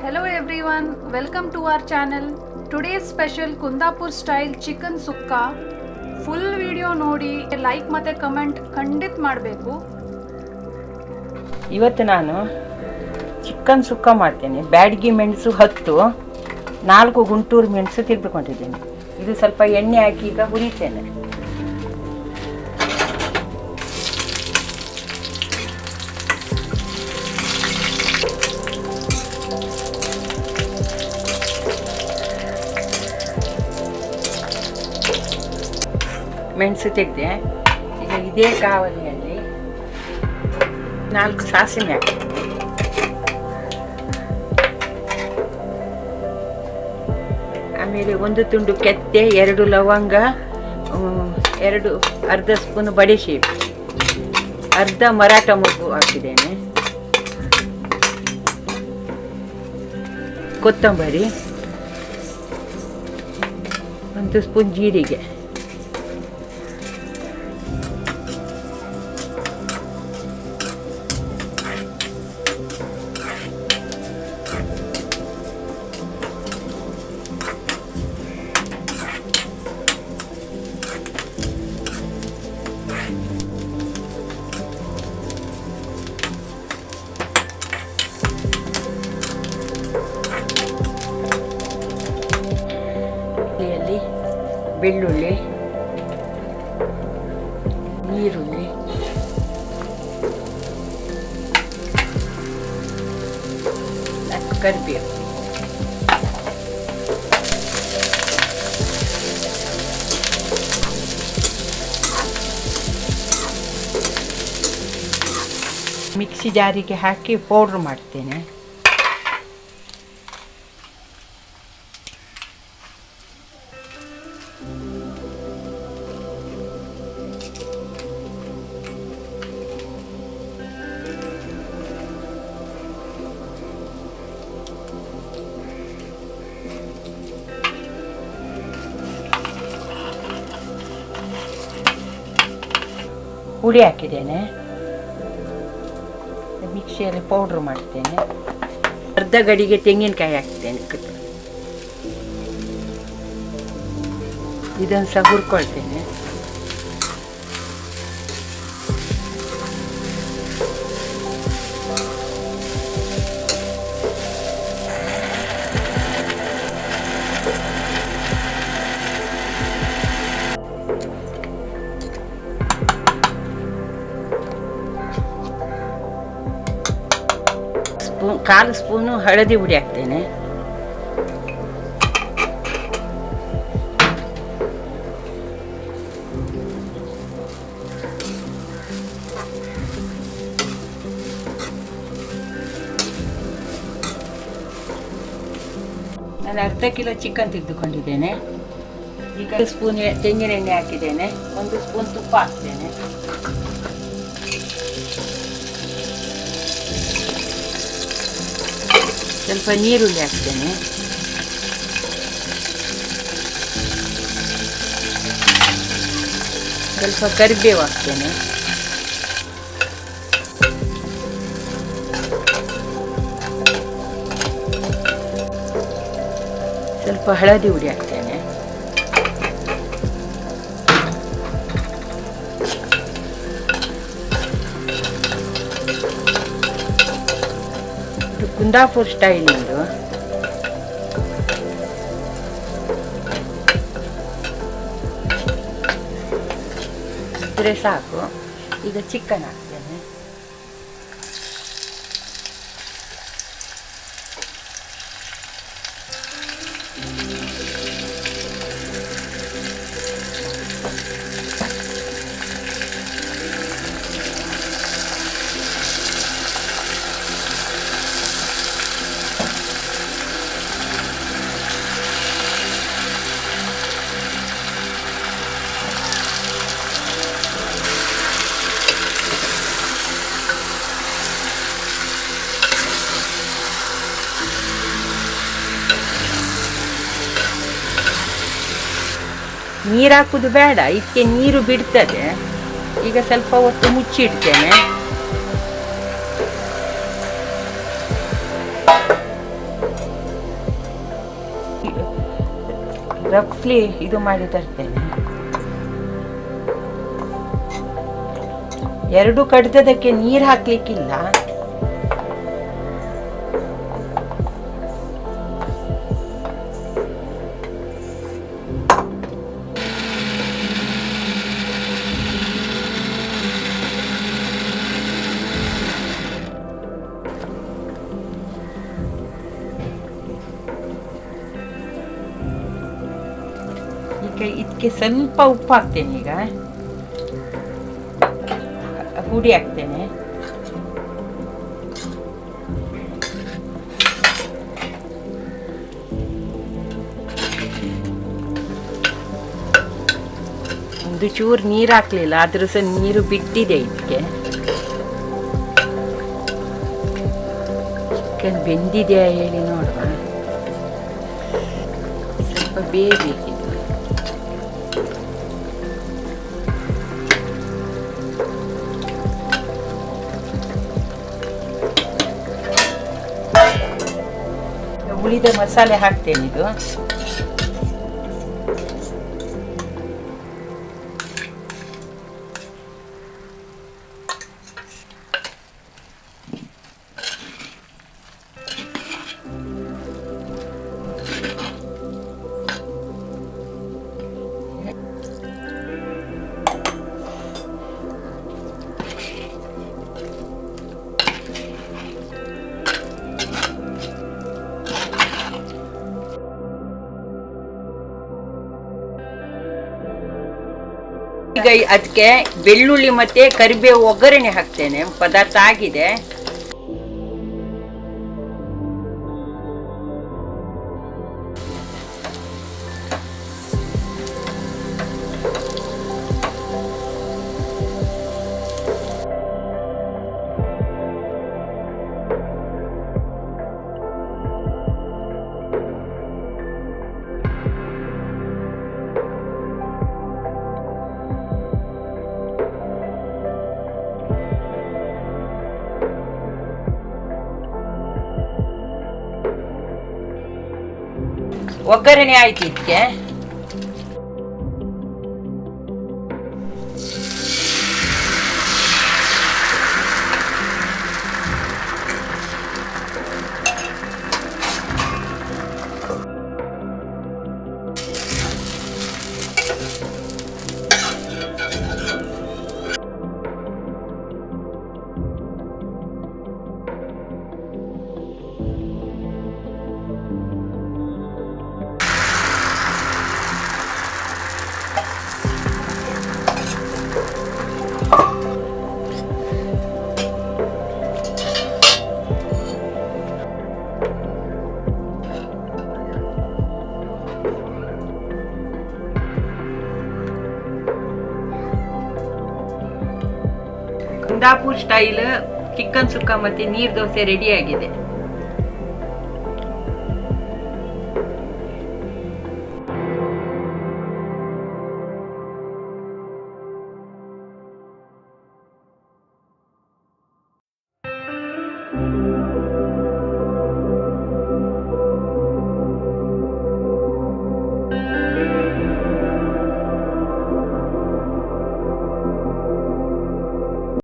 Hello everyone, welcome to our channel. Today's special Kundapur Style Chicken Sukka. Full video ನೋಡಿ like ಮತ್ತು comment ಖಂಡಿತ ಮಾಡಬೇಕು. ಇವತ್ತು ನಾನು ಚಿಕನ್ ಸುಕ್ಕ ಮಾಡ್ತೇನೆ. ಬ್ಯಾಡಗಿ ಮೆಣಸು 10, 4 ಗುಂಟೂರು ಮೆಣಸು ತೆಗೆದುಕೊಂಡಿದ್ದೇನೆ. ಇದು ಸ್ವಲ್ಪ ಎಣ್ಣೆ ಹಾಕಿ ಈಗ ಹುರಿತೇನೆ. ಮೆಣಸು ತೆಗೆದೆ. ಈಗ ಇದೇ ಕಾವಲಿಯಲ್ಲಿ 4 ಸಾಸಿವೆ ಹಾಕಿ, ಆಮೇಲೆ 1 ತುಂಡು ಕೆತ್ತೆ, 2 ಲವಂಗ, 2 ಅರ್ಧ ಸ್ಪೂನ್ ಬಡಿಶೇಪು, ಅರ್ಧ ಮರಾಠ ಮೊಗ್ಗು ಹಾಕಿದ್ದೇನೆ, ಕೊತ್ತಂಬರಿ, 1 ಸ್ಪೂನ್ ಜೀರಿಗೆ, ಬೆಳ್ಳುಳ್ಳಿ, ನೀರುಳ್ಳಿ, ಕರಿಬೇವು, ಮಿಕ್ಸಿ ಜಾರಿಗೆ ಹಾಕಿ ಪೌಡ್ರ್ ಮಾಡ್ತೇನೆ. ಹುಳಿ ಹಾಕಿದ್ದೇನೆ. ಮಿಕ್ಸಿಯಲ್ಲಿ ಪೌಡ್ರ್ ಮಾಡ್ತೇನೆ. ಅರ್ಧ ಗಡಿಗೆ ತೆಂಗಿನಕಾಯಿ ಹಾಕ್ತೇನೆ. ಇದನ್ನು ಸಹ ಹುರ್ಕೊಳ್ತೇನೆ. ಕಾಲು ಸ್ಪೂನು ಹಳದಿ ಹುಡಿ ಹಾಕ್ತೇನೆ. ನಾನು ಅರ್ಧ ಕಿಲೋ ಚಿಕನ್ ತೆಗೆದುಕೊಂಡಿದ್ದೇನೆ. ಈಗ 1 ಸ್ಪೂನ್ ತೆಂಗಿನ ಎಣ್ಣೆ ಹಾಕಿದ್ದೇನೆ. 1 ಸ್ಪೂನ್ ತುಪ್ಪ ಹಾಕ್ತೇನೆ. ಸ್ವಲ್ಪ ನೀರುಳ್ಳಿ ಹಾಕ್ತೇನೆ. ಸ್ವಲ್ಪ ಕರಿಬೇವು ಹಾಕ್ತೇನೆ. ಸ್ವಲ್ಪ ಹಳದಿ ಹುಡಿ ಹಾಕ್ತೇನೆ. ಕುಂದಾಪುರ್ ಸ್ಟೈಲ್ ಇದು. ಇದ್ರೆ ಸಾಕು. ಈಗ ಚಿಕನ್ ಹಾಕ್ತೇನೆ. ನೀರು ಹಾಕೋದು ಬೇಡ, ಇದಕ್ಕೆ ನೀರು ಬಿಡ್ತದೆ. ಈಗ ಸ್ವಲ್ಪ ಹೊತ್ತು ಮುಚ್ಚಿಡ್ತೇನೆ. ರಫ್ಲಿ ಇದು ಮಾಡಿ ತರ್ತೇನೆ. 2 ಕಡ್ದದಕ್ಕೆ ನೀರು ಹಾಕ್ಲಿಕ್ಕಿಲ್ಲ. ಈಗ ಇದಕ್ಕೆ ಸ್ವಲ್ಪ ಉಪ್ಪು ಹಾಕ್ತೇನೆ. ಈಗ ಹುಡಿ ಹಾಕ್ತೇನೆ. ಒಂದು ಚೂರು ನೀರು ಹಾಕ್ಲಿಲ್ಲ, ಆದ್ರೂ ಸಹ ನೀರು ಬಿಟ್ಟಿದೆ ಇದಕ್ಕೆ. ಚಿಕನ್ ಬೆಂದಿದೆಯಾ ಹೇಳಿ ನೋಡುವ. ಸ್ವಲ್ಪ ಬೇಯಬೇಕಿದೆ. ಉಳಿದ ಮಸಾಲೆ ಹಾಕ್ತೇನೆ. ಇದು ಈಗ ಅದಕ್ಕೆ ಬೆಳ್ಳುಳ್ಳಿ ಮತ್ತೆ ಕರಿಬೇವು ಒಗ್ಗರಣೆ ಹಾಕ್ತೇನೆ. ಪದಾರ್ಥ ಆಗಿದೆ. ಒಗ್ಗರಣೆ ಆಯ್ತು. ಇದಕ್ಕೆ ಕುಂದಾಪುರ್ ಸ್ಟೈಲ್ ಚಿಕನ್ ಸುಕ್ಕ ಮತ್ತೆ ನೀರ್ ದೋಸೆ ರೆಡಿ ಆಗಿದೆ.